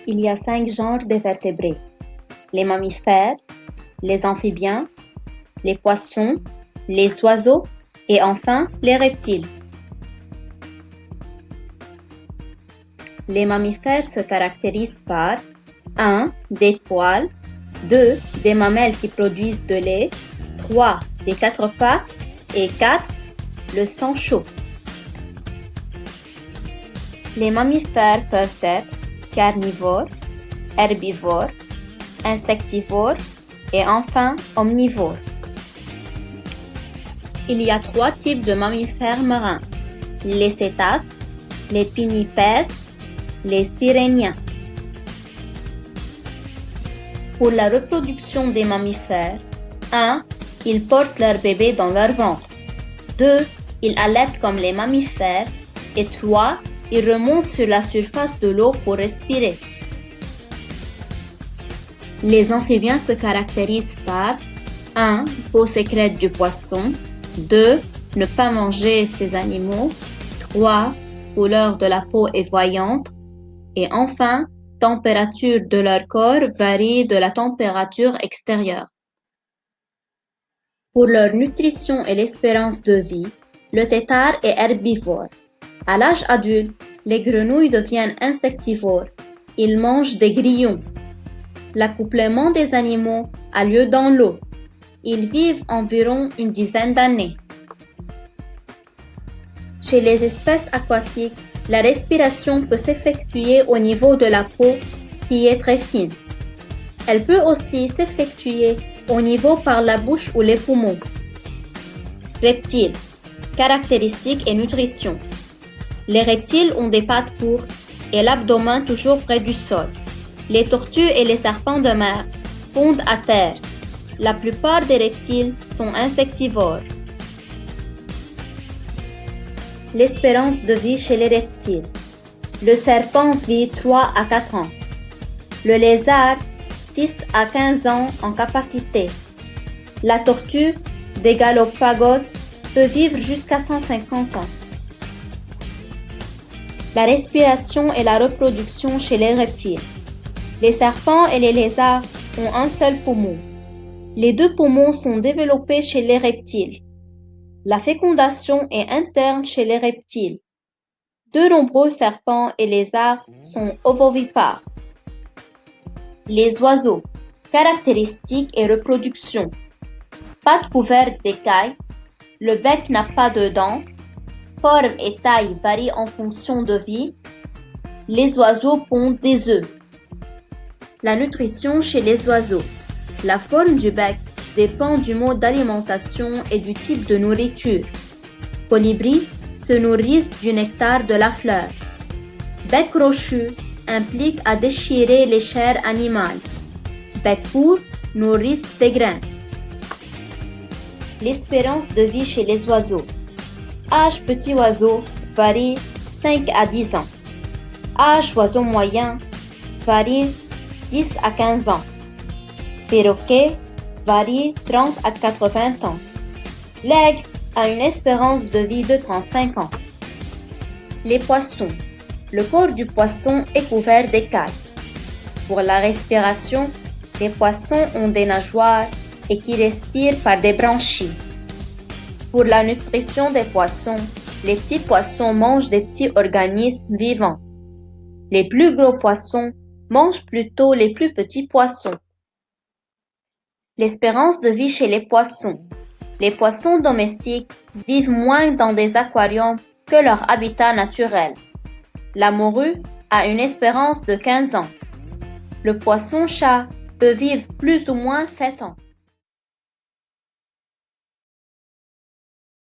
Il y a 5 genres de vertébrés: les mammifères, les amphibiens, les poissons, les oiseaux et enfin les reptiles. Les mammifères se caractérisent par 1. Des poils, 2. Des mamelles qui produisent de lait, 3. Des 4 pattes et 4. Le sang chaud. Les mammifères peuvent être carnivores, herbivores, insectivores et enfin omnivores. Il y a 3 types de mammifères marins: les cétacés, les pinnipèdes, les siréniens. Pour la reproduction des mammifères, 1. Ils portent leur bébé dans leur ventre. 2. Ils allaitent comme les mammifères. Et 3. Ils remontent sur la surface de l'eau pour respirer. Les amphibiens se caractérisent par 1. Peau sécrète du poisson. 2. Ne pas manger ces animaux. 3. Couleur de la peau est voyante. Et enfin, température de leur corps varie de la température extérieure. Pour leur nutrition et l'espérance de vie, le tétard est herbivore. À l'âge adulte, les grenouilles deviennent insectivores. Ils mangent des grillons. L'accouplement des animaux a lieu dans l'eau. Ils vivent environ une dizaine d'années. Chez les espèces aquatiques, la respiration peut s'effectuer au niveau de la peau qui est très fine. Elle peut aussi s'effectuer au niveau par la bouche ou les poumons. Reptiles. Caractéristiques et nutrition. Les reptiles ont des pattes courtes et l'abdomen toujours près du sol. Les tortues et les serpents de mer pondent à terre. La plupart des reptiles sont insectivores. L'espérance de vie chez les reptiles. Le serpent vit 3 à 4 ans. Le lézard, 6 à 15 ans en capacité. La tortue, des Galapagos, peut vivre jusqu'à 150 ans. La respiration et la reproduction chez les reptiles. Les serpents et les lézards ont un seul poumon. Les 2 poumons sont développés chez les reptiles. La fécondation est interne chez les reptiles. De nombreux serpents et lézards sont ovovipares. Les oiseaux. Caractéristiques et reproduction. Pattes couvertes d'écailles. Le bec n'a pas de dents. Forme et taille varient en fonction de vie. Les oiseaux pondent des œufs. La nutrition chez les oiseaux. La forme du bec dépend du mode d'alimentation et du type de nourriture. Colibris se nourrissent du nectar de la fleur. Bec crochu implique à déchirer les chairs animales. Bec court nourrissent des grains. L'espérance de vie chez les oiseaux. Âge petit oiseau varie 5 à 10 ans. Âge oiseau moyen varie 10 à 15 ans. Perroquet varie 30 à 80 ans. L'aigle a une espérance de vie de 35 ans. Les poissons. Le corps du poisson est couvert d'écailles. Pour la respiration, les poissons ont des nageoires et qui respirent par des branchies. Pour la nutrition des poissons, les petits poissons mangent des petits organismes vivants. Les plus gros poissons mangent plutôt les plus petits poissons. L'espérance de vie chez les poissons. Les poissons domestiques vivent moins dans des aquariums que leur habitat naturel. La morue a une espérance de 15 ans. Le poisson-chat peut vivre plus ou moins 7 ans.